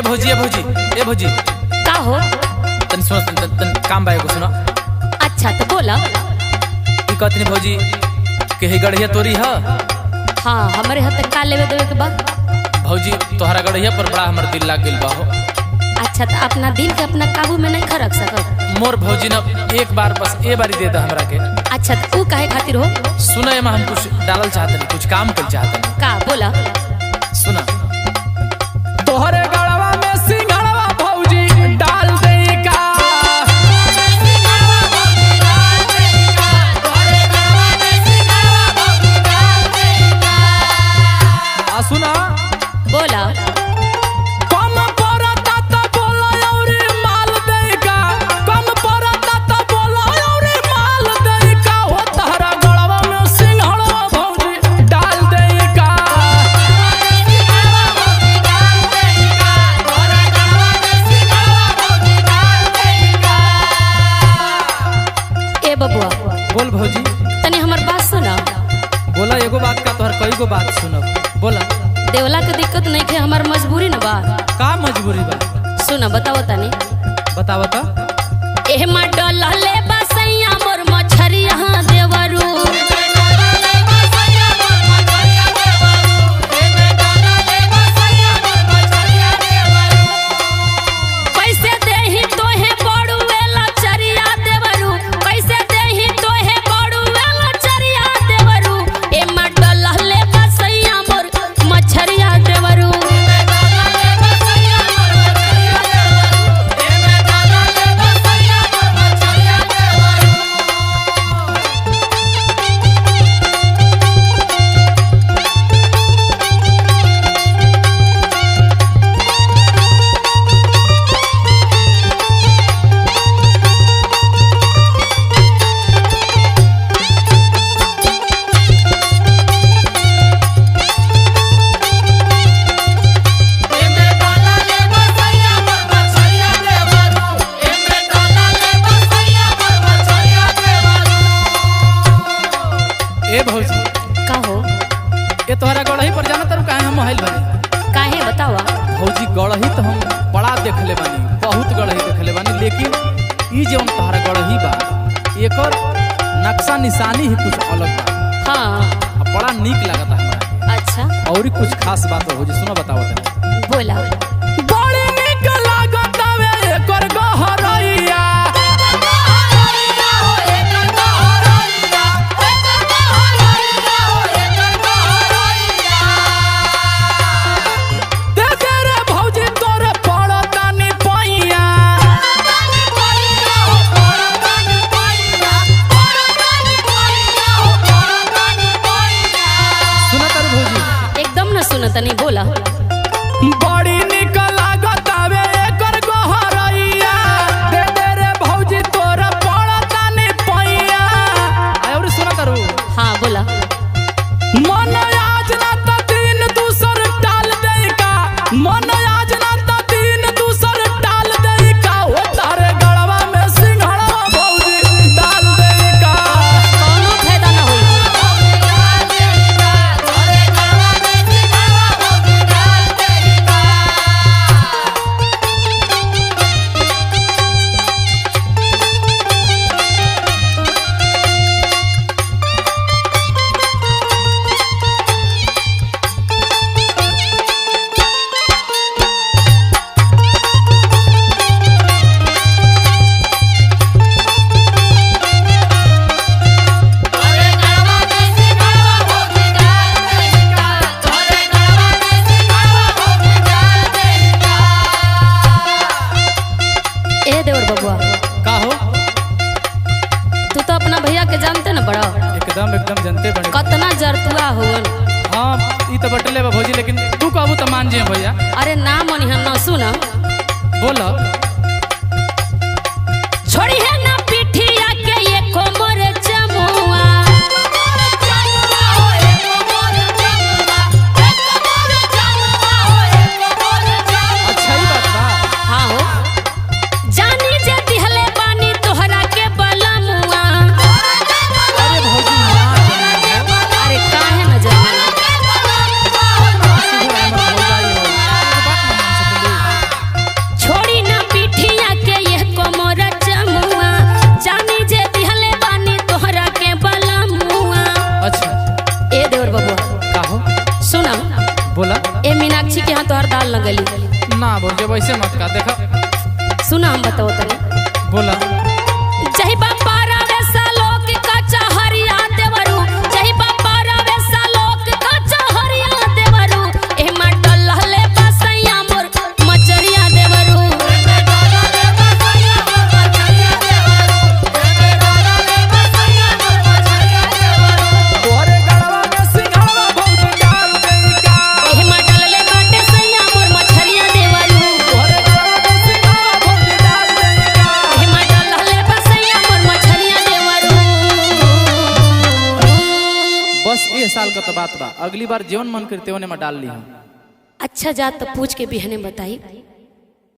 भौजी ए भौजी का हो? तन सुनो तन काम बाय को सुनो। अच्छा तो बोला। ई कहतनी भौजी के हे गढ़िया तोरी ह। हाँ हमारे हाथ का लेवे देवे के बा। भौजी तोहरा गढ़िया पर बड़ा हमर दिल लाग गेल बा हो। अच्छा तो अपना दिल के अपना काबू में नहीं खरक सकत। मोर भौजी ना एक बार बस ए बारी दे दा हमरा के। अच्छा तो काहे खातिर हो? सुनो एमा हम कुछ डालल चाहतनी, कुछ काम कर चाहतनी। का बोला? सुना तोहरे गड़वा में सिंघड़वा भौजी डाल दे का। सुना बोला। कम परता त बोला औरी माल दे का, कम परता त बोला औरी माल दे का। हो तोहरा गड़वा में सिंघड़वा भौजी डाल दे का। ए बबुआ बोल भौजी। तने हमर बात सुना। बोला एगो बात का तोहर कई गो बात सुनब। बोला। देवला के दिक्कत नहीं थे, हमार मजबूरी न बा। का मजबूरी बा? सुना बताओ तनी। बताव त। एह मडल ले बसैया मोर मछरिया देवरू। कैसे देही तोहे बड़ू वेला चरिया देवरू, कैसे देही तोहे बड़ू वेला चरिया देवरू। ए मडल ले बसैया मोर मछरिया देवरू। ए भौजी का हो? ए तोहरा गढ़ही पर जाना तारू काहे हम महल बानी? काहे बतावा? भौजी गढ़ही तो हम बड़ा देखले बानी, बहुत गढ़ही देखले बानी, लेकिन ई जौन तोहरा गढ़ही बा एकर नक्शा निशानी ही कुछ अलग बा। हाँ अब बड़ा नीक लागता हमरा। अच्छा और कुछ खास बात हो जी, सुनो बताओ तनी। बोला। बड़ी नीक लागता वे एकर गहरैया। देखे रे भौजी तोरे पड़तानी पैया। सुना तारू भौजी? एकदम न सुन तनी। बोला। बड़ी निक लागत आवे एकर गहरैया। दे दे रे भौजी तोरा पड़तानी पैया। और सुना तारू? हाँ बोला। मन आज ना त दिन दूसर टाल दे का, मन आज ना त दिन दूसर टाल दे का। हो तारे गड़वा में सिंघड़वा भौजी डाल दे का। कौनो फायदा ना होई। ए देवर बबुआ का हो? तू तो अपना भैया के जानते न बड़ा, एकदम जनते बने। कतना जरतुआ होवन। हाँ ई तो बटले बा भौजी, लेकिन तू कहबू तो मान जे भैया। अरे ना मनिहन न सुन। बोला। छोड़ी है ना पिठिया के ये कोमर चमुआ। अच्छा ही बात बा। हाँ हो। जानी जे दिहले बानी तोहरा के बलमुआ। अरे भौजी मान जे। अरे काहे न जानी? हमर भौजाई हो। एगो बात न मान सकली। के यहाँ तोहर दाल न गली। ना भौजी वैसे मत का देखा। सुना हम बताओ तनी। बोला जही बम्बारा वैसा लोग कच्चा हरिया देवरू, जही बम्बारा वैसा लोग कच्चा हरिया देवरू, ए मटल लहले बसैया मोर मचरिया देवरू। तोहरे गड़वा में सिंघाड़ा भौजी डाल देई का। ए मटल ले बाटे सैया मोर मछरिया देवरू। तोहरे गड़वा में सिंघाड़ा भौजी डाल देई का। ए मटल लहले बसैया मोर मछरिया देवरू। बस ये साल का तो बात बा, अगली बार जीवन मन करते होने में डाल ली। अच्छा जा तो पूछ के बिहने बताई।